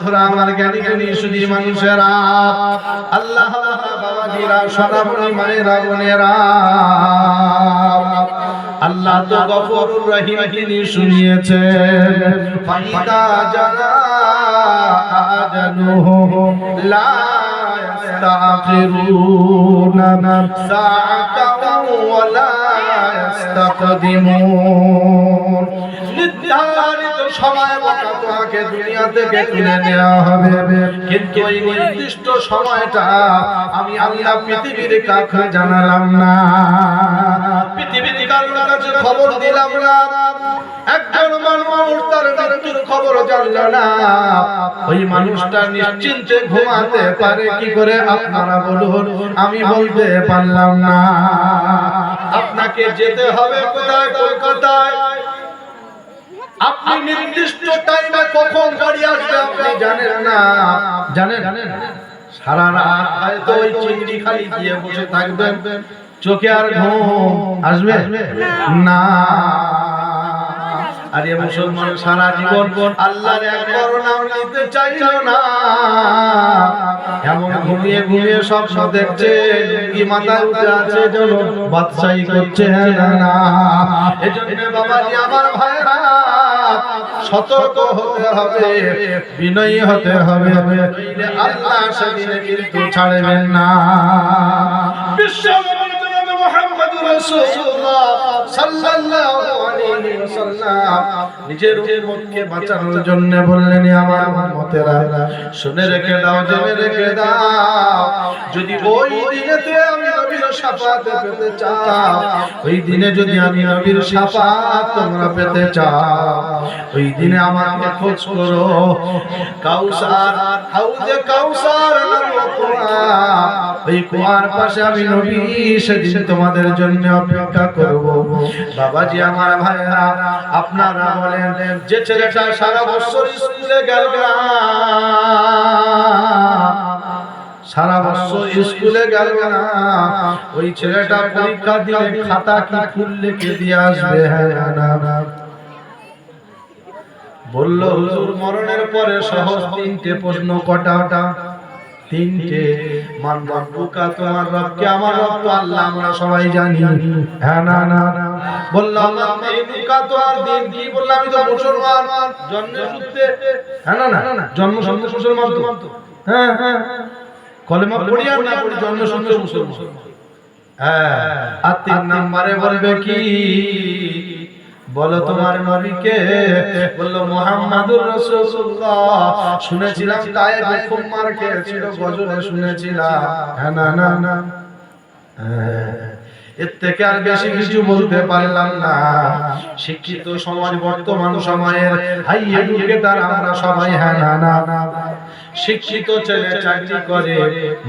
বন্ধুরা আমার, জ্ঞানী জ্ঞানী সুধী মানুষেরা, আল্লাহ বাবাজিরা, সদামণি মায়েরা, বোনেরা, আল্লাহ তো গফুরুর রহিম, তিনি শুনিয়েছেন ফাইদা জানা আজালুহু লা ইস্তাখিরুনা সাআতাও ওয়া লা ইস্তাকদিমুন। নির্ধারিত সময় মতো তোমাকে দুনিয়া থেকে তুলে নেওয়া হবে, কিন্তু এই নির্দিষ্ট সময়টা আমি আল্লাহ পৃথিবীর কাউকে জানালাম না, পৃথিবীর কারোর কাছে খবর দিলাম না। একজন মানুষ তার মৃত্যুর খবর জানল না, ওই মানুষটা নিশ্চিন্তে ঘুমাতে পারে কি করে? আপনারা বলুন, আমি বলতে পারলাম না। আপনাকে যেতে হবে কোথায়? কলকাতায়। আপনি নির্দিষ্ট টাইমে কখন গাড়ি আসবে আপনি জানেন না। জানেন? সারা রাত হয়তো ওই চিংড়ি খালি দিয়ে বসে থাকবেন, চোখে আর ঘুম আসবে না। আর এই মুসলমান সারা জীবন আল্লাহর একবার নাম নিতে চাইল না, এমন ঘুমিয়ে ঘুমিয়ে স্বপ্ন দেখছে, কি মাথা উঠে আছে যেন বাদশাহী করছে না। এজন্য বাবাজি আমার ভাইরা, সতর্ক হতে হবে, বিনয়ী হতে হবে, নইলে আল্লাহ সেদিনে কিন্তু ছাড়বেন না। বিশ্বনবী মুহাম্মদুর রাসূলুল্লাহ সাল্লাল্লাহু আলাইহি ওয়াসাল্লাম নিজের উম্মতকে বাঁচানোর জন্য বললেন, আমার উম্মতেরা শুনে রেখে দাও, জেনে রেখে দাও, যদি ওই দিনেতে আমি নবীর শাফাআত পেতে চাও, ওই দিনে যদি আমি নবীর শাফাআত তোমরা পেতে চাও, ওই দিনে আমাকে খোঁজ করো। কাউসার, হাউজে কাউসার নামক কুয়া, ওই কুয়ার পাশে আমি নবী সেদিন তোমাদের জন্য অপেক্ষা করব। বাবাজি আমার ভাইরা, আপনারা বলেন, যে ছেলেটা সারা বছর স্কুলে গেল না, সারা বছর স্কুলে গেল না, ওই ছেলেটা পরীক্ষা দিলে খাতা কি ফুল লিখে দিয়ে আসবে? হ্যাঁ না? বলল, হুজুর মরণের পরে সহজ তিনটে প্রশ্ন। কটা? তিনটে। মান রব্বুকা, তোমার রব কে? আমার রব তো আল্লাহ, আমরা সবাই জানি। হ্যাঁ না? বললাম দিনুকা, তোমার দিন কি? বললাম আমি তো মুসলমান, জন্মসূত্রে। হ্যাঁ না? জন্মসূত্রে মুসলমান তো। হ্যাঁ, কলেমা পড়ি আর না পড়ি, জন্মসূত্রে মুসলমান। হ্যাঁ। আর 3 নম্বরে বলবে কি? বলো তোমার নবীকে? বলল মুহাম্মাদুর রাসূলুল্লাহ। শুনেছিলাম তায়েফে খুব মার খেয়েছিল, গজলে শুনেছিলাম। হ্যাঁ না? এর থেকে আর বেশি কিছু বলতে পারলাম না। শিক্ষিত সমাজ, বর্তমান সময়ের হাই এডুকেটর আমরা সবাই। হ্যাঁ না? শিক্ষিত ছেলে চাকরি করে,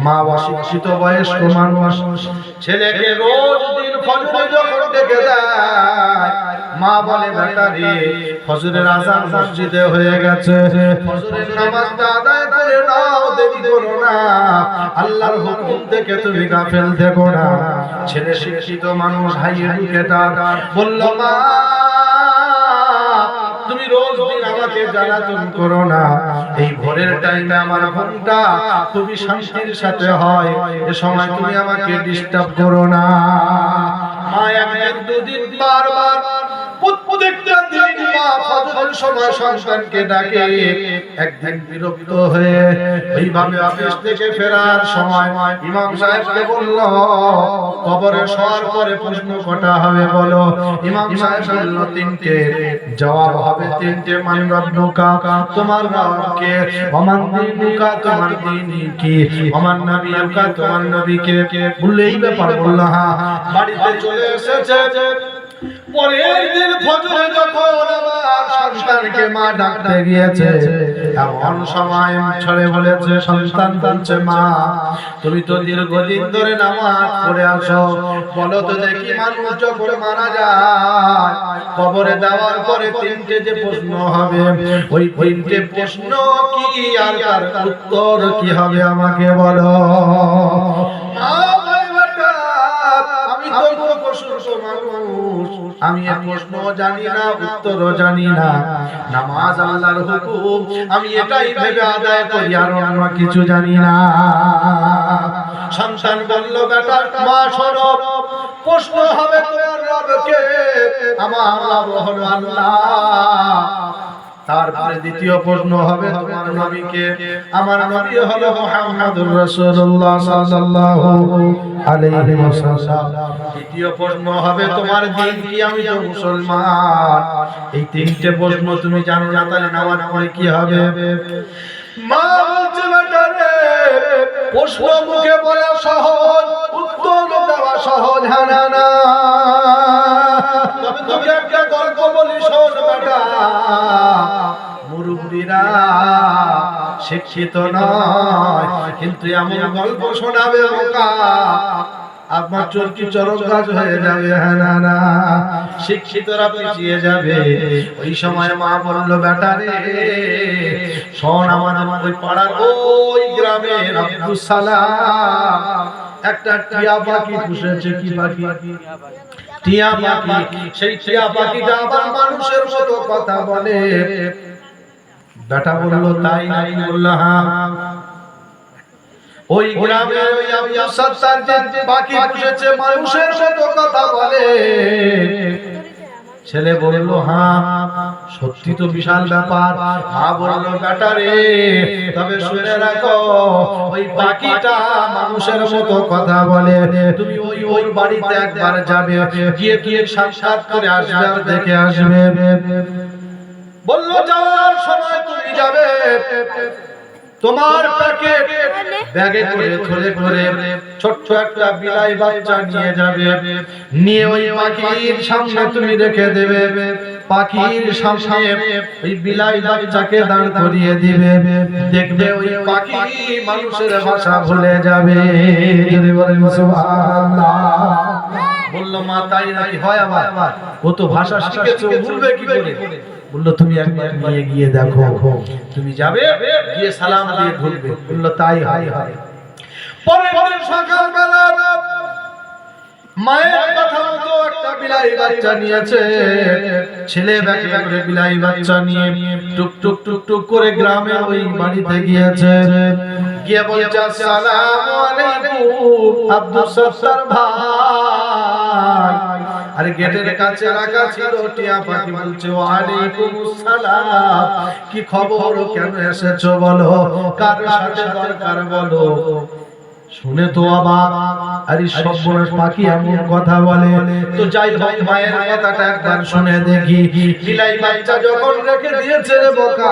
মা অশিক্ষিত বয়স্ক মানুষ, ছেলেকে রোজ দিন ফজরে যখন ডেকে দেয়, মা বলে, বেটা রে, ফজরের আযান মসজিদে হয়ে গেছে, ফজরের নামাজটা আদায় করে নাও, দেরি করো না, আল্লাহর হুকুম থেকে তুমি গাফেল থেকো না। ছেলে শিক্ষিত মানুষ, হাই এডুকেটর, বলল, মা তুমি রোজ দিন আমাকে জ্বালাতন করো না, এই ভোরের টাইমে আমার ঘুমটা খুবই শান্তির সাথে হয়, এ সময় তুমি আমাকে ডিস্টার্ব করো না। মা একদিন দুদিন বারবার প্রত্যেকটা দিন মা ফজরের সময় সন্তানকে ডাকে। একদিন বিরক্ত হয়ে ওইভাবে অফিস থেকে ফেরার সময় ইমাম সাহেবকে বলল, কবরে শোয়ার পরে প্রশ্ন কটা হবে বলো? ইমাম সাহেব বলল, 3টে। জবাব হবে 3টে। মান রব্বুকা, তোমার রব কে? ওমান দীনুকা, তোমার দ্বীন কি? ওমান নবিয়ুকা, তোমার নবী কে? বললে এই ব্যাপার। বলল হ্যাঁ। বাড়িতে চলে এসেছে। পরের দিন ফজরে যখন আবার সন্তানকে মা ডাকতে গিয়েছে, এমন সময় ছড়ে বলেছে, সন্তান বলছে, মা তুমি তো দীর্ঘদিন ধরে নামাজ পড়ে আসো, বলো তো দেখি মানুষ যখন মারা যায়, কবরে দেওয়ার পরে 3টে যে প্রশ্ন হবে, ওই 3টে প্রশ্ন কি আর তার উত্তর কি হবে আমাকে বলো। আমি তো মানুষ, আমি এই প্রশ্ন জানি না, উত্তরও জানি না। নামাজ আল্লাহর হুকুম, আমি এটাই ভেবে আদায় করি, আর অন্য কিছু জানি না। সন্তান বলল, বেটা মা শোনো, প্রশ্ন হবে তোমার রবকে, আমার রব হলো আল্লাহ। তারপরে দ্বিতীয় প্রশ্ন হবে তোমার নবীকে, আমার নবী হলো মুহাম্মদুর রাসূলুল্লাহ সাল্লাল্লাহু আলাইহি ওয়াসাল্লাম। তৃতীয় প্রশ্ন হবে তোমার দিন কি, আমি তো মুসলমান। এই তিনটে প্রশ্ন তুমি জানো না, তাহলে নামাজ পড়ে কি হবে? মা বলছে, বেটা রে, প্রশ্ন মুখে বলা সহজ, উত্তর দেওয়া সহজ না না। তবে তোকে একটা গল্প বলি, শোন বেটা। মুরব্বিরা শিক্ষিত নয়, কিন্তু এমন গল্প শোনাবে ওকা আপনার চরকি চরক গাছ হয়ে যাবে। হ্যাঁ না না, শিক্ষিতরা পিছিয়ে যাবে। ওই সময় মা বলল, বেটা রে শোন, আমাদের ওই পাড়ার ওই গ্রামের আব্দুস সালাম একটা টিয়া পাখি পুষেছে। কি পাখি? টিয়া পাখি। সেই টিয়া পাখিটা আবার মানুষের মতো কথা বলে। বেটা বলল, তাই নাই? বলল, হ্যাঁ। ওই গ্রামে ওই আব্দুস সাত্তার যে পাখি পুষেছে, মানুষের মতো কথা বলে। ছেলে বলল, হ্যাঁ সত্যি তো বিশাল ব্যাপার। মা বলল, বেটা রে তবে শুনে রাখো, ওই পাখিটা মানুষের মতো কথা বলে। তুমি ওই ওই বাড়িতে একবার যাবে, গিয়ে গিয়ে সাক্ষাৎ করে আসবে, আর দেখে আসবে। বলল, যাওয়ার সময় তুমি যাবে, তোমার প্যাকেট ব্যাগে করে ধরে ধরে ছোট্ট একটা বিলাই বাচ্চা নিয়ে যাবে, নিয়ে ওই পাখির সামনে তুমি রেখে দেবে। পাখির সামনে ওই বিলাই বাচ্চাকে দাঁড় করিয়ে দিবে। দেখবে ওই পাখি মানুষের ভাষা ভুলে যাবে। যদি বলেন সুবহানাল্লাহ। বলল, মা তাই নাকি? হয় আবার, ও তো ভাষা শিখেছে, ভুলবে কি করে? বললো, তুমি একবার নিয়ে গিয়ে দেখো। তুমি যাবে, গিয়ে সালাম দিয়ে ঢুকবে। বললো, তাই হয়। পরে সকালবেলা মায়ের কথা মতো একটা বিলাই বাচ্চা নিয়েছে। ছেলে ব্যাগে করে বিলাই বাচ্চা নিয়ে টুক টুক টুক টুক করে গ্রামে ওই বাড়িতে গিয়েছে। গিয়ে বলছে, আসসালামু আলাইকুম আব্দুস সাত্তার ভাই। আরে গেটের কাছে রাখা ছিল টিয়া পাখি। বলছে, ওয়ালাইকুম আসসালাম, কি খবর, কেন এসেছো বলো, কার সাথে দরকার বলো। শুনে তো অবাক, আরে সর্বনাশ, পাখি এমন কথা বলে। তো যাই হোক, মায়ের কথাটা একবার শুনে দেখি। বিলাই বাচ্চা যখন রেখে দিয়েছে রে বোকা,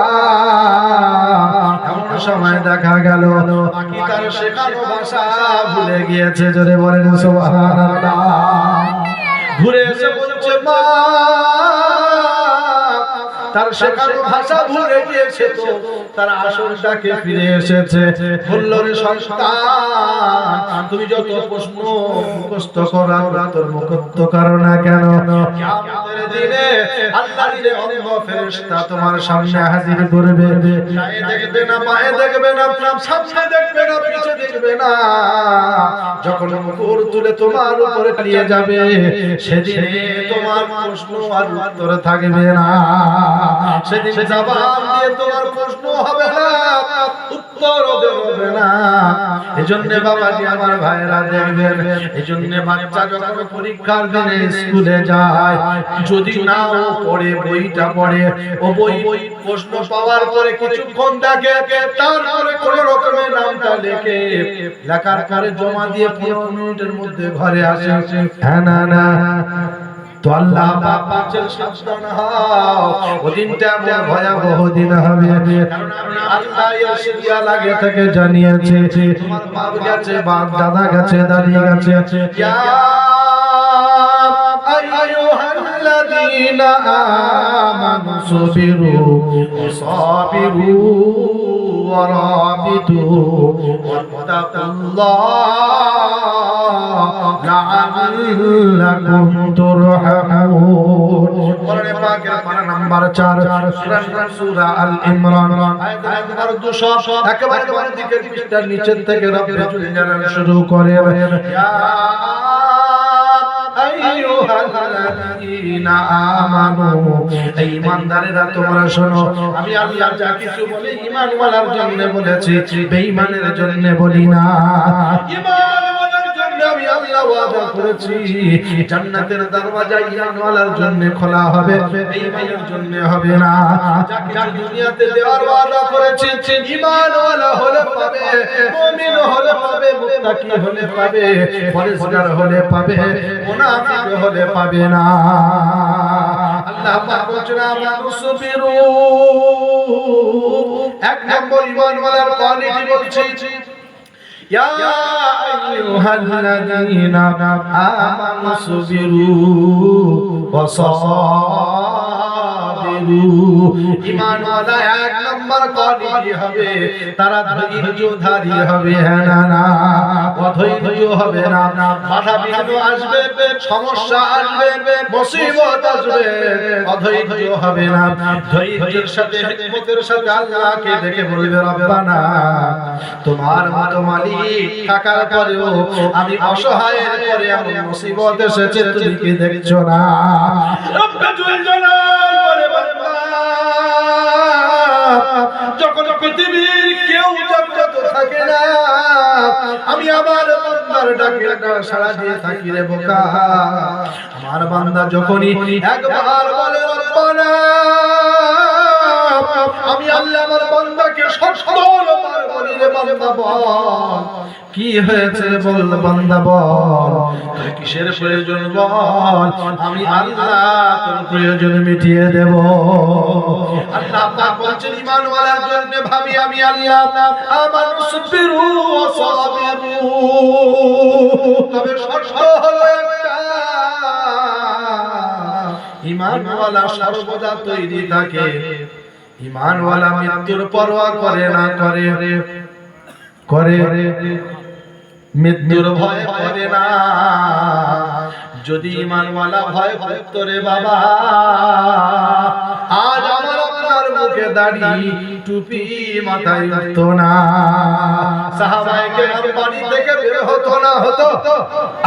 এমন সময় দেখা গেল পাখি তার শেখানো ভাষা ভুলে গিয়েছে। জোরে বলেন সুবহানাল্লাহ। ঘুরে এসে বলছে, মা তার শেখানো ভাষা ভুলে গিয়েছে, তো তার আসলটাকে ফিরে এসেছে। বলল, রে সন্তান, তুমি যত প্রশ্ন মুখস্থ করাও না, তোর মুখস্থ করো না কেন, কিয়ামতের দিনে আল্লাহর যে অন্ধ ফেরেশতা তোমার সামনে হাজির করবে। ডানে দেখবে না, বাঁয়ে দেখবে না, সামনে দেখবে না, পিছে দেখবে না। যখন মুকুর তুলে তোমার উপরে নিয়ে যাবে, সেদিনে তোমার প্রশ্ন আর উত্তর থাকবে না। সেদিন জবান দিয়ে তোমার প্রশ্ন হবে না, উত্তরও দেবে না। এজন্য বাবাজি আমার ভাইরা দেখবেন, এজন্য বাচ্চা যখন পরীক্ষার দিনে স্কুলে যায়, যদি নাও পড়ে, বইটা পড়ে, ও বই প্রশ্ন পাওয়ার পরে কিছুক্ষণ দেখে, তারপরে কোন রকমের নামটা লেখে, লেখার পরে জমা দিয়ে 15 মিনিটের মধ্যে ঘরে আসে। হ্যাঁ না না, তো আল্লাহ পাকের সাবধান হও, ওদিনটা আমার ভয়াবহ দিন হবে। কারণ আল্লাহ এর সিরিয়াল আগে থেকে জানিয়েছে। তোমার বাপ গেছে, বাপ দাদা গেছে, দাদি গেছে। ইয়া আইয়ুহাল্লাযীনা আমানু সাবিরু ওয়াসাবিরু ওয়ারাবিতু ওয়াত্তাকুল্লাহ লাআল্লাকুম তুরহামুন। কোরআনে পাকের পারা নাম্বার 4 সূরা আল ইমরান আয়াত নাম্বার 200, একেবারে বাম দিকের পৃষ্ঠার নিচের থেকে রব্বুল জালাল শুরু করে, ইয়া আইয়ুহাল আইয়ুহাল্লাযীনা আমানু, এই ঈমানদারেরা তোমরা শোনো, আমি আল্লাহ যা কিছু বলি ঈমানওয়ালার জন্য বলেছি, বেঈমানের জন্য বলি না। ঈমানওয়ালার জন্য আমি আল্লাহ ওয়াদা করেছি জান্নাতের দরওয়াজা ঈমানওয়ালার জন্য খোলা হবে, বেঈমানের জন্য হবে না। যা কিছু দুনিয়াতে দেওয়ার ওয়াদা করেছি ঈমানওয়ালা হলে পাবে, মুমিন হলে পাবে, মুত্তাকি হলে পাবে, পরেজগার হলে পাবে, মুনাফিক হলে পাবে না। আল্লাহ পাক বলেন আমানুসবিরু, এক নম্বর ঈমানওয়ালার কোয়ালিটি বলছি, ইয়া আইয়ুহাল্লাযীনা আমানুসবিরু ওয়া সাবিরু। ঈমানওয়ালা এক নম্বর কোয়ালিটি হবে তারা ধৈর্যধারী হবে, হ্যাঁ না না, অধৈর্য হবে না। বাধা বিঘ্ন আসবে, সমস্যা আসবে, মুসিবত আসবে, অধৈর্য হবে না। ধৈর্যের সাথে হিকমতের সাথে আল্লাহকে ডেকে বলবে রব্বানা, তোমার মতো মালিক থাকার পরেও আমি অসহায়ের পরে আমি মুসিবত এসেছে, তুমি কি দেখছো না? রব্বে জুল জালাল বলে বান্দা, যখন পৃথিবীর কেউ যত থাকে না, আমি আমার বান্দার ডাকে সাড়া দিয়ে থাকি রে বোকা। আমার বান্দা যখনই একবার বলে রব্বানা, আমি আল্লাহ আমার বান্দাকে সত্তরবার বলি রে বান্দা বল কি হয়েছে, বল বান্দা বল তোর কিসের প্রয়োজন বল, আমি আল্লাহ তোর প্রয়োজন মিটিয়ে দেব। আল্লাহ পাক বলছেন ঈমানওয়ালার জন্য ভাবি আমি আল্লাহ, আমানুসবিরু ওয়া সাবিরু, তবে শর্ত হলো একটা, ঈমানওয়ালা সর্বদা তৈরি থাকে, ঈমানওয়ালা মৃত্যুর পরোয়া করে না, করে মৃত্যুর ভয় করে না। যদি ঈমানওয়ালা ভয় করতো রে বাবা, আজ আমার আপনার মুখে দাড়ি টুপি মাথায় উঠতো না, সাহাবায়ে কেরাম বাড়ি থেকে বের হতো না, হতো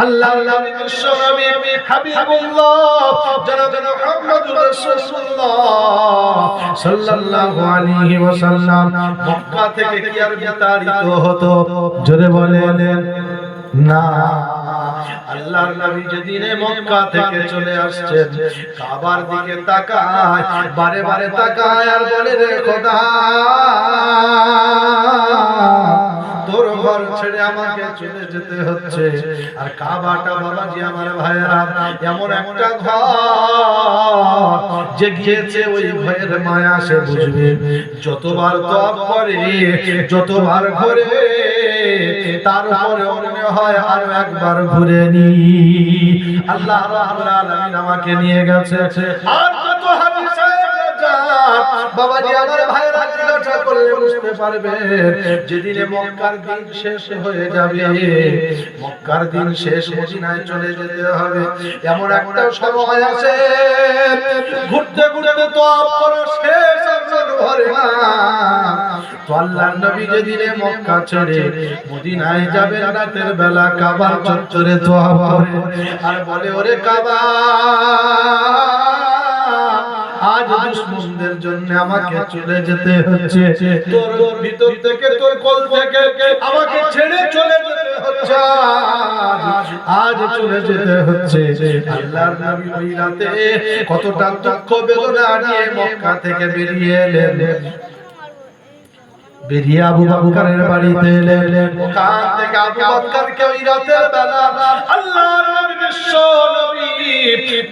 আল্লাহর নবী বিশ্বনবী হাবিবুল্লাহ জনাব মুহাম্মদুর রাসূলুল্লাহ সাল্লাল্লাহু আলাইহি ওয়াসাল্লাম মক্কা থেকে কি আর বিতাড়িত হতো? জোরে বলেন না। আল্লাহর নবী যেদিনে মক্কা থেকে চলে আসছেন, কাবার দিকে তাকায়, বারে বারে তাকায় আর বলে রে খোদা, তোর ঘর ছেড়ে আমাকে চলে যেতে হচ্ছে, আর কাবাটা বাবাজি আমার ভাইরা এমন একটা ঘর যে গিয়েছে ওই ভয়ের মায়া সে বুঝবে, যতবার তওয়াব করে, যতবার ঘুরে, তারপরে মনে হয় আরো একবার ঘুরে নি। আল্লাহ রাব্বুল আলামিন আমাকে নিয়ে গেছে, আর কত হাদিসে বাবাজি আমার ভাইরা জিজ্ঞাসা করলে বুঝতে পারবে, যেদিনে মক্কার দিন শেষ হয়ে যাবে, মক্কার দিন শেষ, মদিনায় চলে যেতে হবে, এমন একটা সময় আছে ঘুরতে ঘুরতে তওয়াব করা শেষ আর মন ভরে না। তো আল্লাহর নবী যেদিনে মক্কা ছেড়ে মদিনায় যাবেন, রাতের বেলা কাবার চত্বরে তওয়াব করে আর বলে ওরে কাবা, আজ দুশমনদের জন্য আমাকে চলে যেতে হচ্ছে, তোর ভিতর থেকে, তোর কোল থেকে আমাকে ছেড়ে চলে যেতে হচ্ছে, আজ চলে যেতে হচ্ছে। আল্লাহর নবী ওই রাতে কতটা দুঃখ বেদনা নিয়ে মক্কা থেকে বেরিয়ে এলেন, বেরিয়ে আবু বকরের বাড়িতে এলেন। ওখান থেকে আবু বকরকে ওই রাতের বেলা আল্লাহর নবী বিশ্ব নবী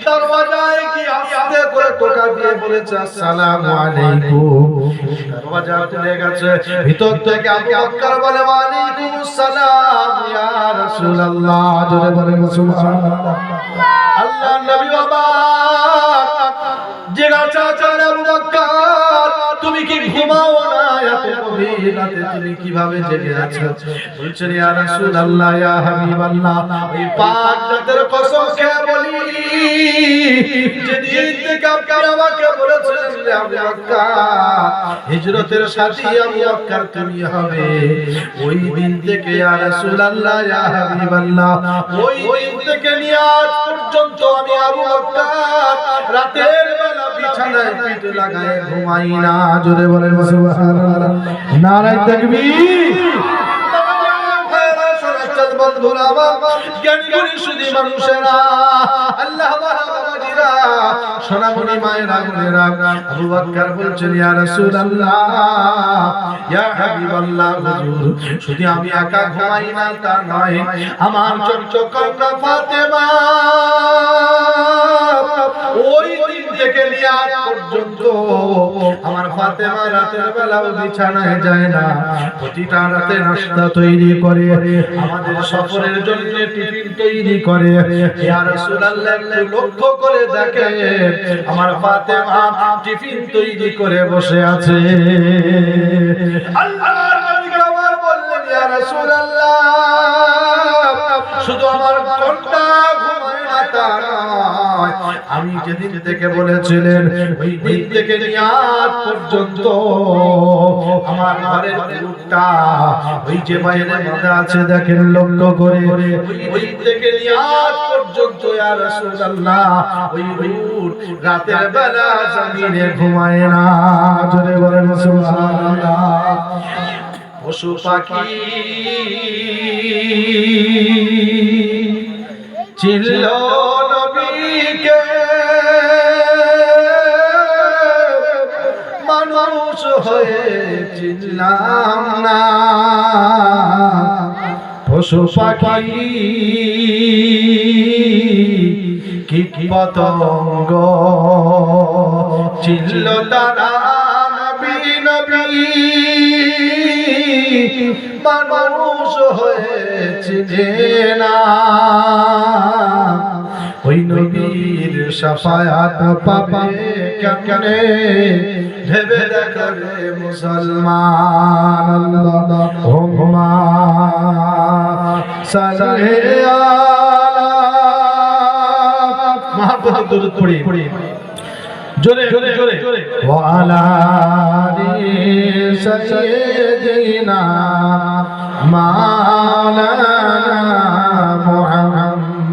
দরওয়াজায় গিয়ে আস্তে করে টোকা দিয়ে বলেছে আসসালামু আলাইকুম। দরওয়াজা খুলে গেছে, ভিতর থেকে আবু বকর বলে ওয়া আলাইকুমুস সালাম ইয়া রাসূলুল্লাহ। জোরে বলেন সুবহানাল্লাহ। আল্লাহর নবী অবাক, জিজ্ঞাসা করেন আবু বকর তুমি কি ঘুমাও না? এত গভীর রাতে তুমি কিভাবে জেগে আছো? বলছেন ইয়া রাসূলুল্লাহ ইয়া হাবিবাল্লাহ, ওই পাক জাতের কসম খেয়ে বলি যেদিন থেকে আপনি আমাকে বলেছিলেন যে আবু বকর হিজরতের সাথী আবু বকর তুমি হবে, ওই দিন থেকে ইয়া রাসূলুল্লাহ ইয়া হাবিবাল্লাহ, ওই দিন থেকে নিয়ে আজ পর্যন্ত আমি আবু বকর রাতের বেলা বিছানায় পিঠ লাগায় ঘুমাই না। জোরে বলেন সুবহানাল্লাহ, নারায়ে তাকবীর। বন্ধুরা আমার, জ্ঞানী গুণী সুধী মানুষেরা, আল্লাহ বাবাজিরা, সোনামণি মায়েরা, বোনেরা, আবু বকর বলছেন ইয়া রাসূলুল্লাহ ইয়া হাবিবাল্লাহ, হুজুর শুধু আমি একা ঘুমাই না তা নয়, আমার ছোট কন্যা ফাতেমা ওই দিন থেকে নিয়ে আজ পর্যন্ত আমার ফাতেমা রাতের বেলাও বিছানায় যায় না, প্রতিটা রাতে নাস্তা তৈরি করে, আমাদের সফরের জন্য টিফিন তৈরি করে। ইয়া রাসূলুল্লাহ একটু লক্ষ্য করে দেখে আমার ফাতেমা টিফিন তৈরি করে বসে আছে। আল্লাহর নবী আমার বললেন ইয়া রাসূলুল্লাহ শুধু আমার কন্যা ঘুমায় না তা নয়, আমি যেদিন থেকে বলেছিলেন ওই দিন থেকে নিয়ে আজ পর্যন্ত আমার ঘরের উটটা ওই যে বাইরে বাঁধা আছে দেখেন লক্ষ্য করে, ওই দিন থেকে নিয়ে আজ পর্যন্ত ইয়া রাসূলুল্লাহ ওই উট রাতের বেলা জমিনে ঘুমায় না। জোরে বলেন সুবহানাল্লাহ। পশু পাখি চিনল নবীকে, মানুষ হয়ে চিনলাম না, পশু পাখি কীট পতঙ্গ চিনল তারা নবী নবী, মানুষ হয়ে চিনে না, ওই নবীর শাফায়াত পাবে কেমনে ভেবে দেখো রে মুসলমান। আল্লাহুম্মা সাল্লি আলা মহব্বত দরুদ পড়ি জোরে জোরে জোরে, ওয়া আলা আলি সাইয়্যিদিনা মাওলানা মুহাম্মদ।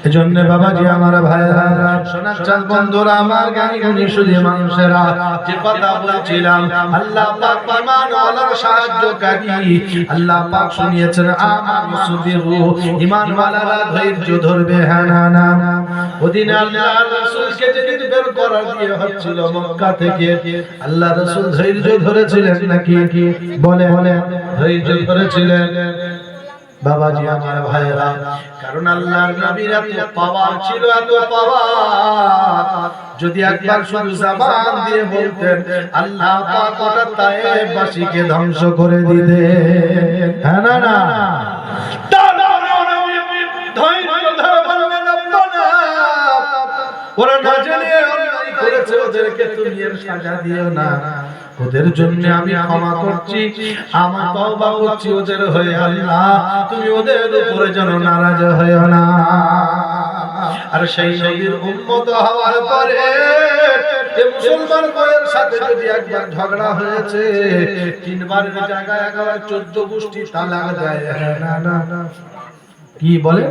এজন্য বাবাজি আমার ভাইরা, সোনার চাঁদ বন্ধুরা আমার, জ্ঞানী গুণী সুধী মানুষেরা, যে কথা বলছিলাম আল্লাহ পাক ঈমানওয়ালার সাহায্যকারী, আল্লাহ পাক শুনিয়েছেন আমানু সুবিরু, ঈমানওয়ালারা ধৈর্য ধরবে। হ্যাঁ না না, ওদিন আল্লাহ রাসূলকে যেদিন বের করা দিয়ে হচ্ছিল মক্কা থেকে, আল্লাহ রাসূল ধৈর্য ধরেছিলেন নাকি? বলে ধৈর্য ধরেছিলেন বাবাজি আমার ভাইরা, কারণ আল্লাহর নবীর এত পাওয়ার ছিল, এত পাওয়ার, যদি একবার শুধু জবান দিয়ে বলতেন আল্লাহ পাক ওটা তায়েববাসীকে ধ্বংস করে দিতেন। হ্যাঁ না না, তারপরেও নবী ধৈর্য ধরে বললেন রব্বানা, ওরা না জেনে অন্যায় করেছে, ওদেরকে তুমি এর সাজা দিও না, ওদের জন্য আমি ক্ষমা করছি, আমি তওবা করছি ওদের হয়ে, আল্লাহ তুমি ওদের উপরে যেন নারাজ হয়ো না। আর সেই নবীর উম্মত হওয়ার পরে এই মুসলমান ভাইয়ের সাথে যদি একবার ঝগড়া হয়েছে, তিনবারের জায়গায় 11 14 গোষ্ঠী তালাক দেয়। না না না, কি বলে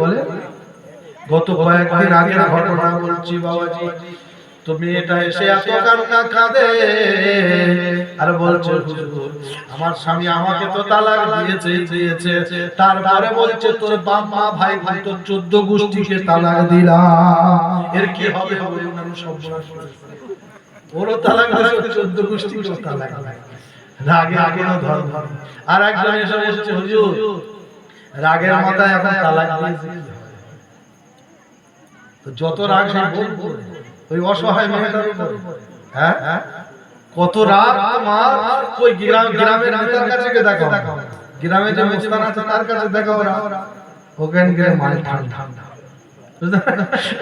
গত কয়েকদিন আগের ঘটনা বলছি বাবাজি, তো মেয়েটা এসে এত কান্না কাঁদে আর বলছে হুজুর আমার স্বামী আমাকে তো তালাক দিয়েছে, তারপরে বলছে তোর বাপ মা ভাই ভাই তো 14 গোষ্ঠীকে তালাক দিলাম, এর কি হবে? বলুন আমি সব ওরও তালাক দিয়েছে, 14 গোষ্ঠীকে তালাক, রাগে আগে না ধর। আর একজন এসে বলছে হুজুর রাগের মাথায় এখন তালাক দিয়েছে, তো যত রাগ সে বলবো ওই অসহায় মেয়েটার উপরে। হ্যাঁ কত রাগ তোমার, ওই গ্রামের নেতার কাছে দেখো, গ্রামে যে মুস্তান আছে তার কাছে দেখো, ওখানে গিয়ে মাল ঠান্ডা,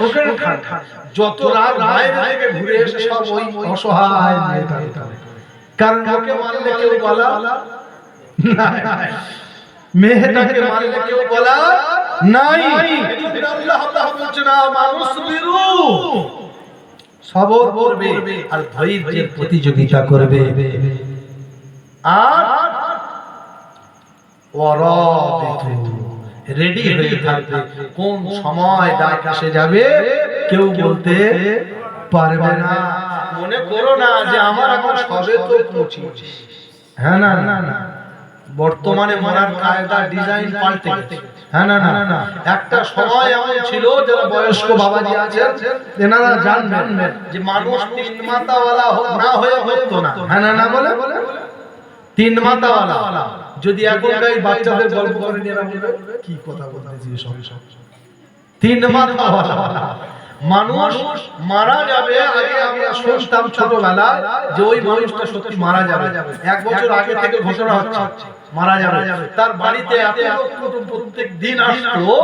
ওখানে ঠান্ডা, যত রাগ বাইরে থেকে ঘুরে এসে সব ওই অসহায় মেয়েটার। কারণ ওকে মারলে কেউ বলা না, মেয়েটাকে মারলে কেউ বলা নাই। এজন্য আল্লাহ তাআলা বলছেন মানুসবিরু, সবর করবে আর ধৈর্যের প্রতিযোগিতা করবে। আর ওয়ারাবিতু, রেডি হয়ে থাকবে, কোন সময় ডাক এসে যাবে কেউ বলতে পারবে না। মনে করো না যে আমার এখন সবে তো 25। হ্যাঁ না না না, বর্তমানে মরার কায়দা ডিজাইন পাল্টে গেছে। হ্যাঁ না না না, একটা সময় এমন ছিল যারা বয়স্ক বাবাজি আছেন এনারা জানবেন যে মানুষ তিন মাথাওয়ালা না হয়ে হতো না। হ্যাঁ না না বলে তিন মাথাওয়ালা। যদি এখনকার বাচ্চাদের গল্প করে নিয়ে বলবে কি কথা বলতেছিস সব তিন মাথাওয়ালা মানুষ মারা যাবে। আগে আমরা শুনতাম ছোটবেলায় যে ওই মানুষটা সত্যি মারা যাবে, এক বছর আগে থেকে ঘোষণা হচ্ছে মারা যাবে। তার বাড়িতে এত লোক প্রত্যেক দিন আসতো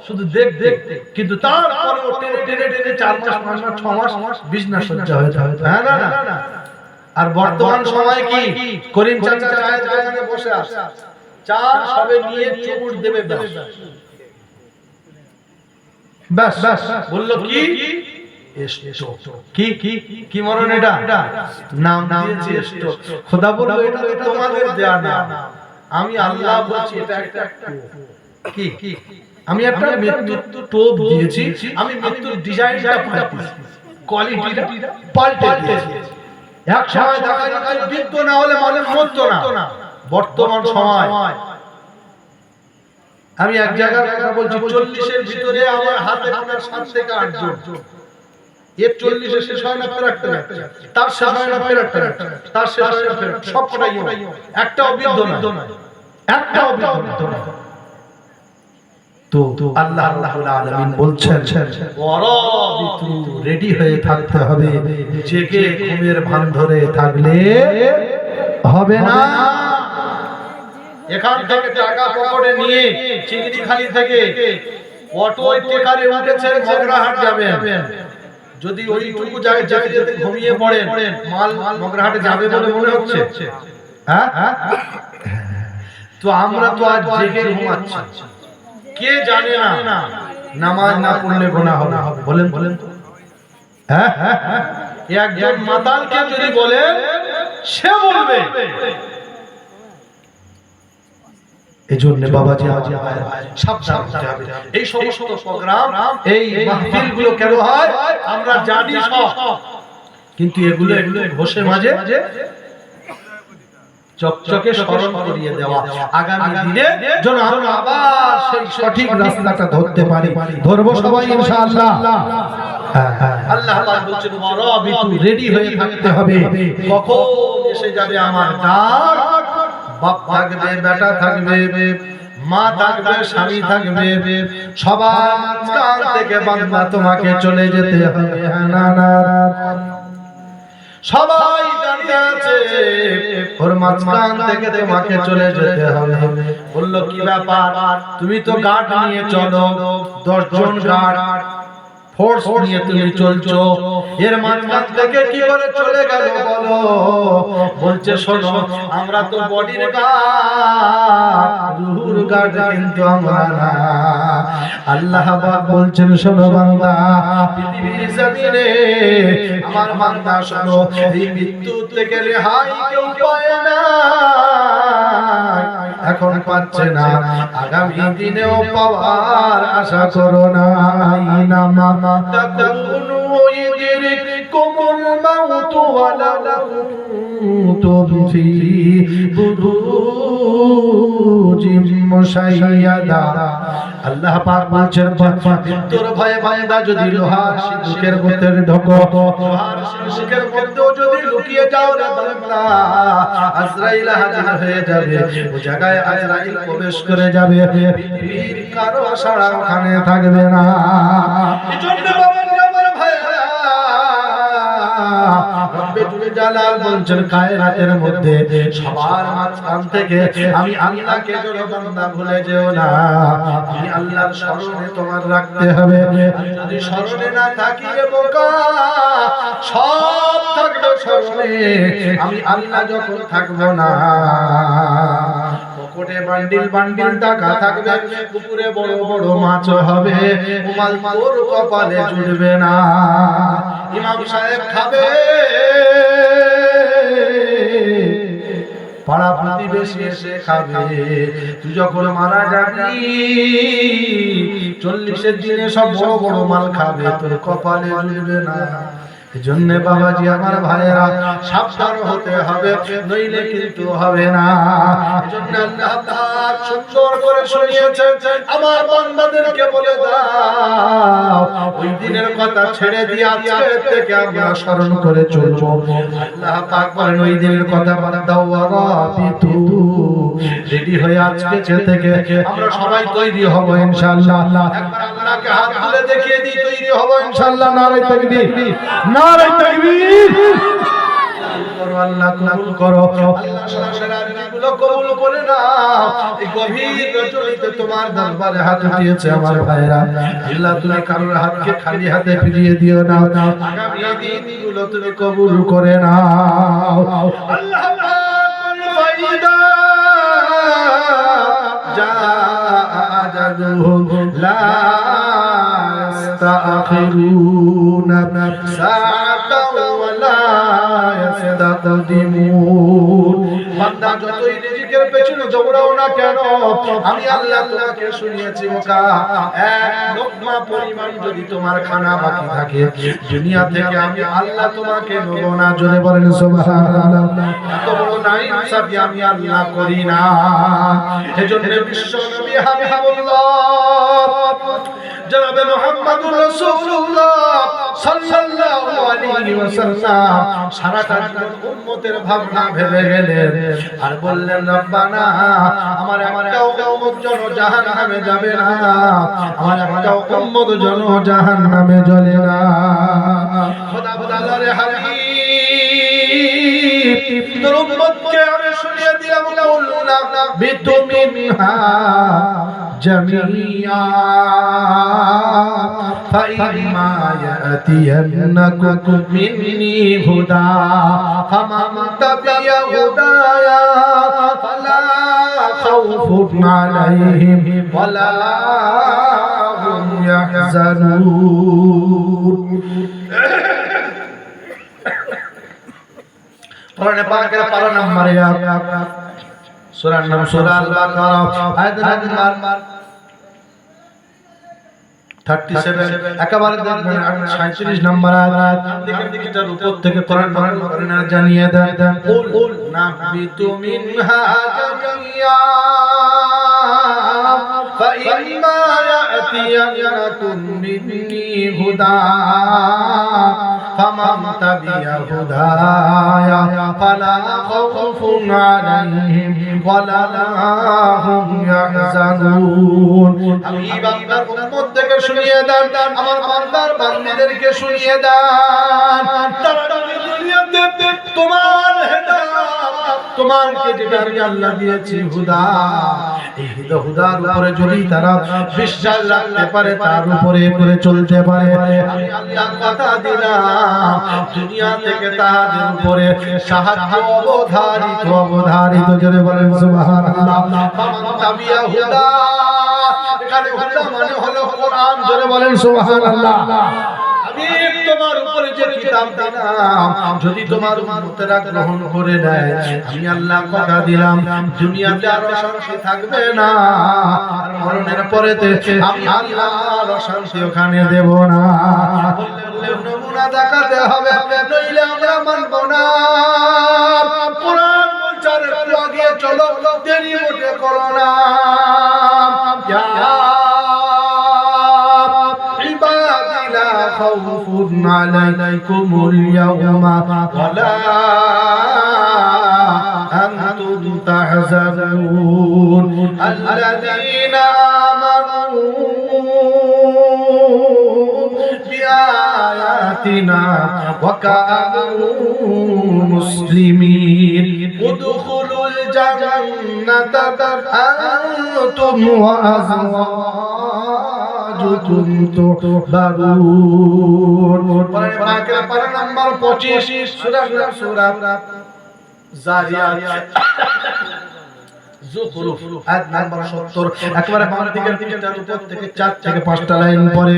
শুধু দেখতে, কিন্তু তারপরে টেনে টেনে 4 মাস 5 মাস 6 মাস বিছনা সজ্জা হয়ে যায়। হ্যাঁ না না। আর বর্তমান সময় কি করিম চাচা চায়ের দোকানে বসে আছে, চা সবে নিয়ে চুমুর দেবে ব্যাস ব্যাস বললো কি কি কি কি মরণ, এটা নাম দিয়েছি স্ট্রোক। খোদা বলল এটা তো তোমাদের দেয়া না, আমি আল্লাহ বলছি এটা একটা কি কি আমি একটা মৃত্যুর টোপ দিয়েছি, আমি মৃত্যুর ডিজাইনটা পাল্টেছি, কোয়ালিটিটা পাল্টে দিয়েছি। এক সময় দেখা যাচ্ছে বৃদ্ধ না হলে মানুষ মরতো না। বর্তমান সময় আমি এক জায়গার কথা বলছি, 40-এর ভিতরে আমার হাতে গোনা 7 থেকে 8 জন। এর 40-এ শেষ হয় না ফের একটা, তার শেষ হয় না ফের একটা, তার শেষ হয় না ফের সবকটাই একটা অবৃদ্ধ না, একটা অবৃদ্ধ না। তো আল্লাহ রাব্বুল আলামিন বলছেন ওয়ারাবিতু, রেডি হয়ে থাকতে হবে। জেগে ঘুমের ভান ধরে থাকলে হবে না। এখান থেকে টাকা পকেটে নিয়ে চিংড়িখালি থেকে অটো টেকারে উঠেছেন মগরাহাট যাবেন, যদি ওইটুকু জায়গায় যেতে যেতে ঘুমিয়ে পড়েন মাল মগরাহাটে যাবে বলে মনে হচ্ছে। হ্যাঁ তো আমরা তো আজ জেগে ঘুমাচ্ছি, কে জানে না নামাজ না পড়লে গুনাহ হবে। বলেন বলেন তো। হ্যাঁ একজন মাতালকে যদি বলে সে বলবে। এজন্য বাবাজি সাবধান হতে হবে। এই সমস্ত প্রোগ্রাম এই মাহফিল গুলো কেন হয় আমরা জানি সব, কিন্তু এগুলো বসে মাঝে চকচকে স্মরণ করিয়ে দেওয়া, আগামী দিনে যেন আমরা আবার সেই সঠিক রাস্তাটা ধরতে পারি। ধরবো সবাই ইনশাআল্লাহ। আল্লাহ পাক বলছেন ওয়ারাবিতু, রেডি হয়ে থাকতে হবে। কখন এসে যাবে আমার ডাক, বাপ থাকবে, বেটা থাকবে, মা থাকবে, স্বামী থাকবে, সবার মাঝখান থেকে বান্দা তোমাকে চলে যেতে হবে। না না সবাই দাঁড়িয়ে আছে, ওর মাঝখান থেকে তোমাকে চলে যেতে হবে। বললো কি ব্যাপার, তুমি তো গার্ড নিয়ে চলো, 10 জন গার্ড ফোর্স নিয়ে তুমি চলছো, এর মাঝখান থেকে কি করে চলে গেল বলো? বলছে শোনো, আমরা তো বডির গার্ড, রুহুর গার্ড কিন্তু আমরা না। আল্লাহ পাক বলছেন শোনো বান্দা, পৃথিবীর জমিনে আমার বান্দা শোনো, এই মৃত্যু থেকে রেহাই কেউ পায় না, এখন পাচ্ছে না, আগামী দিনেও পাওয়ার আশা করো না। ইনামা তাকুনু ইদরিকুমুল মাউতু ওয়ালা কুনতুম ফি বুরুজিম মুশাইয়াদা। আল্লাহ পাক বলছেন মৃত্যুর ভয়ে বান্দা যদি লোহার শিকের মধ্যে ঢোকো, লোহার শিকের মধ্যেও যদি লুকিয়ে যাও রে বান্দা, আজরাইল হাজির হয়ে যাবে, ওই জায়গায় আজরাইল প্রবেশ করে যাবে, পৃথিবীর কারো আশা ওখানে থাকবে না। এজন্য বাবা আমার ভাইরা, রব্বে জালাল বলছেন কায়নাতের মধ্যে সবার মাঝখান থেকে আমি আল্লাহকে জোরে বান্দা ভুলে যেও না, আমি আল্লাহর স্মরণে তোমার রাখতে হবে। যদি স্মরণে না থাকি রে বোকা, সব থাকবে স্মরণে, আমি আল্লাহ যখন থাকবো না পকেটে বান্ডিল বান্ডিল টাকা থাকবে, পুকুরে বড় বড় মাছ হবে, মাল তোর কপালে জুটবে না। ইমাম সাহেব খাবে, পাড়া প্রতিবেশী এসে খাবে, তুই যখন মারা যাবি 40-এর দিনে সব বড় বড় মাল খাবে, তোর কপালে জুটবে না। এজন্য বাবাজি আমার ভাইয়েরা সাবধান হতে হবে, নইলে কিন্তু হবে না। এজন্য আল্লাহ পাক সুন্দর করে শুনিয়েছেন, আমার বান্দাদেরকে বলে দাও ওই দিনের কথা ছেড়ে দিয়ে আজকে থেকে আমরা স্মরণ করে চলব। আল্লাহ পাক বলেন ওই দিনের কথা বাদ দাও, রাবিতু রেডি হয়ে আজকে থেকে আমরা সবাই তৈরি হব ইনশাআল্লাহ। একবার আল্লাহকে হাত তুলে দেখিয়ে দিই, তৈরি হব ইনশাআল্লাহ। নারে তাকবীর, নারে তাকবীর। আল্লাহ কবুল করো, আল্লাহ সরাসরি আরজিগুলো কবুল করে নাও। এই গভীর রজনীতে তোমার দরবারে হাত উঠিয়েছে আমার ভাইরা, আল্লাহ তুমি কারোর হাতকে খালি হাতে ফিরিয়ে দিও না, আগামী দিনগুলো তুমি কবুল করে নাও। আল্লাহ ফাইদা জা আজালুহুম লা ইস্তাখিরুনা সাআতাও ওয়া লা ইস্তাকদিমুন। বান্দা যতই রিজিকের পেছনে দৌড়াও না কেন, আমি আল্লাহ তোমাকে শুনিয়েছি ওকা এক লোকমা পরিমাণ যদি তোমার খানা বাকি থাকে দুনিয়া থেকে আমি আল্লাহ তোমাকে নেব না। জোরে বলেন সুবহানাল্লাহ। এত বড় নাইনসাফি আমি আল্লাহ করি না। এজন্য বিশ্ব নবী হাবিবুল্লাহ জনাবে মুহাম্মদুর রাসূলুল্লাহ সাল্লাল্লাহু আলাইহি ওয়াসাল্লাম সারাটা জীবন উম্মতের ভাবনা ভেবে গেলেন আর বললেন, রব্বানা আমার একটাও উম্মত যেন জাহান্নামে যাবে না, আমার একটাও উম্মত যেন জাহান্নামে জ্বলে না। খোদা আল্লাহর হাবিব তোর উম্মতকে আমি শুনিয়ে দিলাম, কুলনা বিতুমিনহা জামিয়া ফাইমা ইয়াতিয়ান্নাকুম মিন্নি হুদা ফামান তাবিয়া হুদায়া ফালা খাউফুন আলাইহিম ওয়ালা হুম ইয়াহজানুন। কোরআনে পাকের পারা নাম্বার সূরার নাম সূরা আল-বাকারা, আয়াত নাম্বার 37। একেবারে দেখবেন 37 নম্বর আয়াত, দেখেন দিকটার উপর থেকে কোরআন জানিয়ে দেন, কুল নাবিতু মিনহা জামিয়া ফাইম্মা ইয়াতিয়াকুম মিন্নি হুদা ফামান তাবিয়া হুদায়া ফালা খাউফুন আলাইহিম ওয়ালা হুম ইয়াহজানুন। আমি বান্দার উম্মত থেকে শুনিয়ে দেন, আমার বান্দার বান্দীদেরকে শুনিয়ে দেন, তারা দুনিয়াতে তোমার হেদায়েত তোমাকে যেটা আমি আল্লাহ দিয়েছি হুদা, এই হুদার উপরে যদি তারা বিশ্বাস রাখতে পারে, তার উপরে করে চলতে পারে, আমি আল্লাহ কথা দিলাম দুনিয়া থেকে তাদের উপরে সাহায্য অবধারিত। জোরে বলেন সুবহানাল্লাহ। ফামান তাবিয়া হুদা, এখানে হুদা মানে হলো কোরআন। জোরে বলেন সুবহানাল্লাহ। আমি তোমার উপরে যে কিতাব দিলাম যদি তোমার উম্মতেরা গ্রহণ করে নেয়, আমি আল্লাহ কথা দিলাম দুনিয়াতে আর অশান্তি থাকবে না, আর মরণের পরেতে আমি আল্লাহ আর অশান্তি ওখানে দেব না। নমুনা দেখাতে হবে, নইলে আমরা মানব না। কোরআন বলছে একটু আগে চলো, দেরি মোটে করো না। خوف عليكم اليوم ولا أنتم تحزنون الذين آمنوا بآياتنا وكانوا مسلمين ادخلوا الجنة أنتم وأزواجكم تحبرون। পারা নাম্বার 25 সূরা জারিয়াত। যুখরুফ আয়াত নাম্বার 70 একেবারে বাম দিকের পৃষ্ঠার উপর থেকে 4 থেকে 5টা লাইন পরে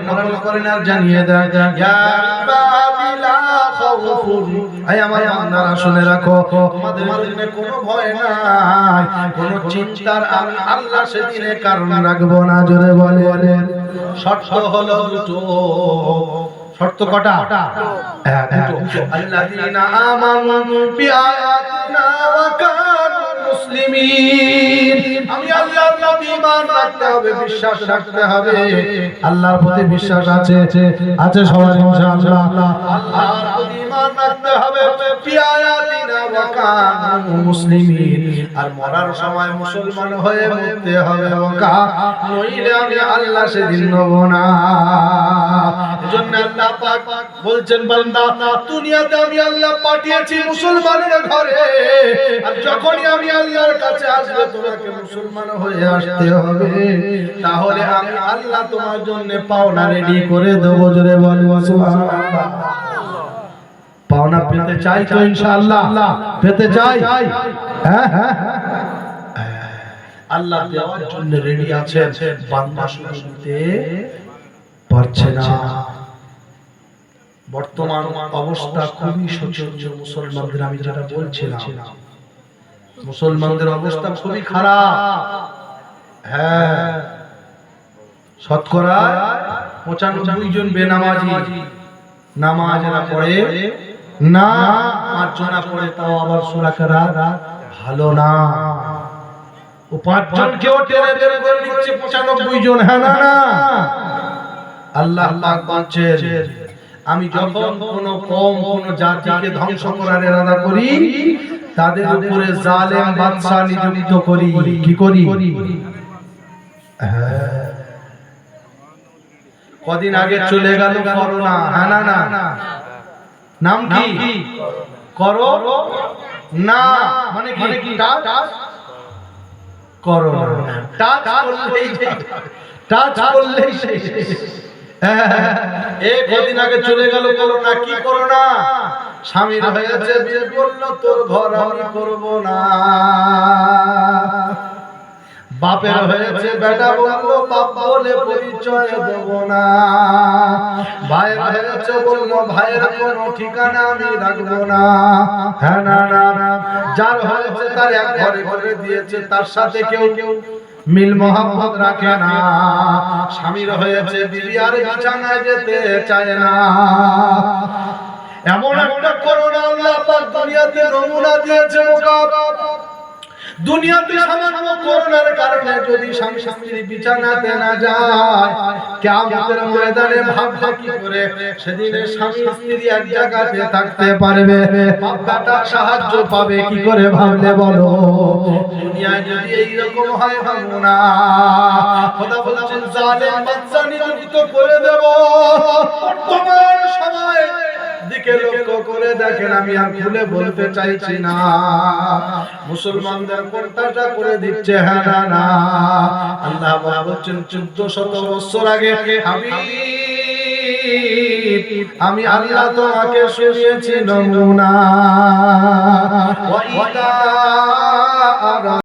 নকল করেন আর জানিয়ে দেন ইয়া ইবাদি লা খাউফুন, এই আমার বান্দারা শুনে রাখো তোমাদের জন্য কোনো ভয় নাই, কোনো চিন্তার আমি আল্লাহ সেদিনে কারণ রাখবো না। জোরে বলেন। শর্ত হলো দুটো। শর্ত কটা? দুটো। আল্লাযীনা আমানু বিআয়াতিনা ওয়া কানু মুসলিমিন, আমি আল্লাহর প্রতি ঈমান রাখতে হবে, বিশ্বাস রাখতে হবে। আল্লাহর প্রতি বিশ্বাস আছে সবার ইনশাআল্লাহ। আল্লাহর প্রতি ঈমান রাখতে হবে, বিআয়াতিনা ওয়া কানু মুসলিমিন, আর মরার সময় মুসলমান হয়ে মরতে হবে। ওয়া নইলে আমি আল্লাহ সেদিন নেব না। এজন্য আল্লাহ পাক বলছেন বান্দা দুনিয়াতে আমি আল্লাহ পাঠিয়েছি মুসলমানের ঘরে, আর যখনই আমি আল্লাহর কাছে আসবে তোমাকে মুসলমান হয়ে আসতে হবে, তাহলে আমি আল্লাহ তোমার জন্য পাওনা রেডি করে দেব। জোরে বলবো সুবহানাল্লাহ। পাওনা পেতে চাই তো ইনশাআল্লাহ, পেতে চাই। হ্যাঁ, আল্লাহ দেওয়ার জন্য রেডি আছেন, বান্দা শুধু দিতে পারছে না। বর্তমান অবস্থা খুবই শোচনীয় মুসলমানদের। আমি যেটা বলছিলাম, মুসলমানদের অবস্থা খুবই খারাপ। হ্যাঁ, শতকরা 95 জন বেনামাজি, নামাজেরা পড়ে না, 5 জনা পড়ে তাও আবার সূরা কেরাত ভালো না। ও 5 জন কেউ টেনে বের করে নিচ্ছে 95 জন। হ্যাঁ না, আল্লাহ পাক বলছেন আমি যখন কোন কওম কোন জাতিকে ধ্বংস করার ইরাদা করি, তাদের উপরে জালেম বাদশা নিযুক্ত করি। কি করি? কদিন আগে চলে গেল করোনা। হ্যাঁ না, নাম কি? করোনা মানে কি? করোনা টাচ করলেই শেষ। এই কদিন আগে চলে গেল করোনা। কি করোনা? স্বামীর হয়েছে বিয়ে করলো, তোর ঘর আমি করব না। বাপের হয়েছে বেটা বললো বাপ বলে পরিচয় দেব না। ভাইয়ের হয়েছে বললো ভাইয়ের কোনো ঠিকানা আমি রাখবো না। হ্যাঁ না, যার হয়েছে তার এক ঘরে করে দিয়েছে, তার সাথে কেউ মিল মোহাম্মত রাখে না। স্বামীর হয়েছে বিবি আর বিছানায় যেতে চায় না। এমন একটা করোনা আল্লাহ পাক দুনিয়াতে নমুনা দিয়েছে। দুনিয়াতে সামান্য করোনার কারণে যদি স্বামী স্ত্রী বিছানাতে না যায়, কিয়ামতের ময়দানে ভাববে কি করে সেদিনে স্বামী স্ত্রী এক জায়গাতে থাকতে পারবে? বাপটা সাহায্য পাবে কি করে ভাবলে বলো? দুনিয়ায় যদি এই রকম হয় ভাবো না। খোদা বলেছেন জালেম বাদশা নিযুক্ত করে দেব। বর্তমান সময়ে দিকে লক্ষ্য করে দেখেন, আমি আর খুলে বলতে চাইছি না, মুসলমানদের কোনটা করে দিচ্ছে। হ্যাঁ না, আল্লাহ বলছেন 1400 বছর আগে আমি আল্লাহ তোমাকে শুনিয়েছি নমুনা।